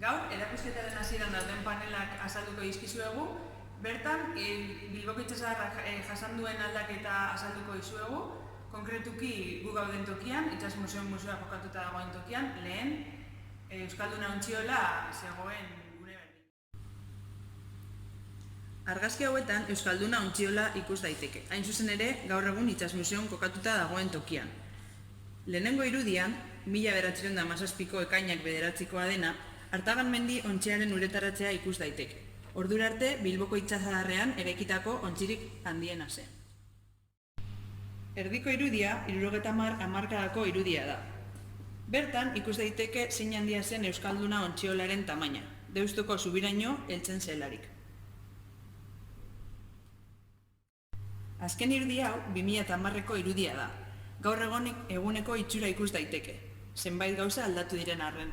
Gaur, erakusketaren hasieran dauden panelak azalduko dizkizuegu, bertan Bilboko itsasadarrak jasan duen aldaketa azalduko dizuegu, konkretuki gu gauden tokian, Itsas Museoa kokatuta dagoen tokian, lehen Euskalduna Ontziola zegoen gune berdin. Argazki hauetan Euskalduna Ontziola ikus daiteke, hain zuzen ere gaur egun Itsas Museoan kokatuta dagoen tokian. Lehenengo irudian, 1917ko ekainak 9koa dena, Artagan mendi ontziaren uretaratzea ikus daiteke. Ordura arte, Bilboko itsasadarrean eraikitako ontzirik handiena zen. Erdiko irudia, 70 hamarkadako irudia da. Bertan, ikus daiteke zein handia zen Euskalduna Ontziolaren tamaina, Deustuko zubiraino heltzen zelarik. Azken irudi hau, 2010ko irudia da. Gaur eguneko itxura ikus daiteke, zenbait gauza aldatu diren arren.